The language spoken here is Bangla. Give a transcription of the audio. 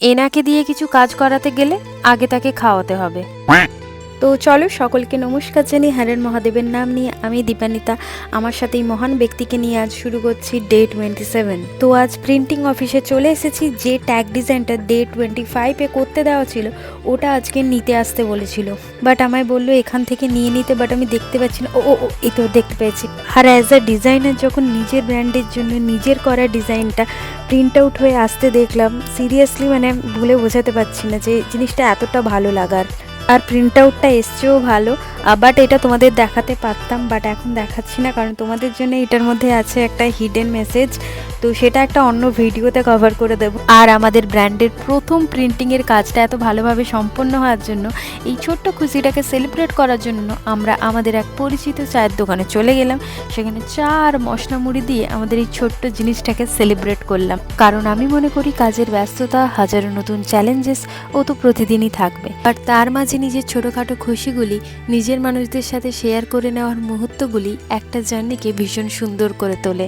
এনাকে দিয়ে কিছু কাজ করাতে গেলে আগে তাকে খাওয়াতে হবে। তো চলো সকলকে নমস্কার জানিয়ে হ্যারের মহাদেবের নাম নিয়ে আমি দীপানিতা আমার সাথে এই মহান ব্যক্তিকে নিয়ে আজ শুরু করছি ডে 27। তো আজ প্রিন্টিং অফিসে চলে এসেছি। যে ট্যাগ ডিজাইনটা ডে 25-এ করতে দেওয়া ছিল ওটা আজকে নিতে আসতে বলেছিল, বাট আমায় বললো এখান থেকে নিয়ে নিতে, বাট আমি দেখতে পাচ্ছি না। ও ও ও, এই তো দেখতে পেয়েছি। আর অ্যাজ আ ডিজাইনার যখন নিজের ব্র্যান্ডের জন্য নিজের করা ডিজাইনটা প্রিন্ট আউট হয়ে আসতে দেখলাম, সিরিয়াসলি মানে ভুলে বোঝাতে পারছি না যে জিনিসটা এতটা ভালো লাগার। আর প্রিন্ট আউটটা এসছেও ভালো, বাট এটা তোমাদের দেখাতে পারতাম, বাট এখন দেখাচ্ছি না কারণ তোমাদের জন্য এটার মধ্যে আছে একটা হিডেন মেসেজ। তো সেটা একটা অন্য ভিডিওতে কভার করে দেব। আর আমাদের ব্র্যান্ডের প্রথম প্রিন্টিংয়ের কাজটা এত ভালোভাবে সম্পন্ন হওয়ার জন্য, এই ছোট্ট খুশিটাকে সেলিব্রেট করার জন্য আমরা আমাদের এক পরিচিত চায়ের দোকানে চলে গেলাম। সেখানে চা আর মশলা মুড়ি দিয়ে আমাদের এই ছোট্ট জিনিসটাকে সেলিব্রেট করলাম, কারণ আমি মনে করি কাজের ব্যস্ততা, হাজারো নতুন চ্যালেঞ্জেস ও তো প্রতিদিনই থাকবে, আর তার মাঝে নিজের ছোটোখাটো খুশিগুলি নিজের মানুষদের সাথে শেয়ার করে নেওয়ার মুহূর্তগুলি একটা জার্নিকে ভীষণ সুন্দর করে তোলে।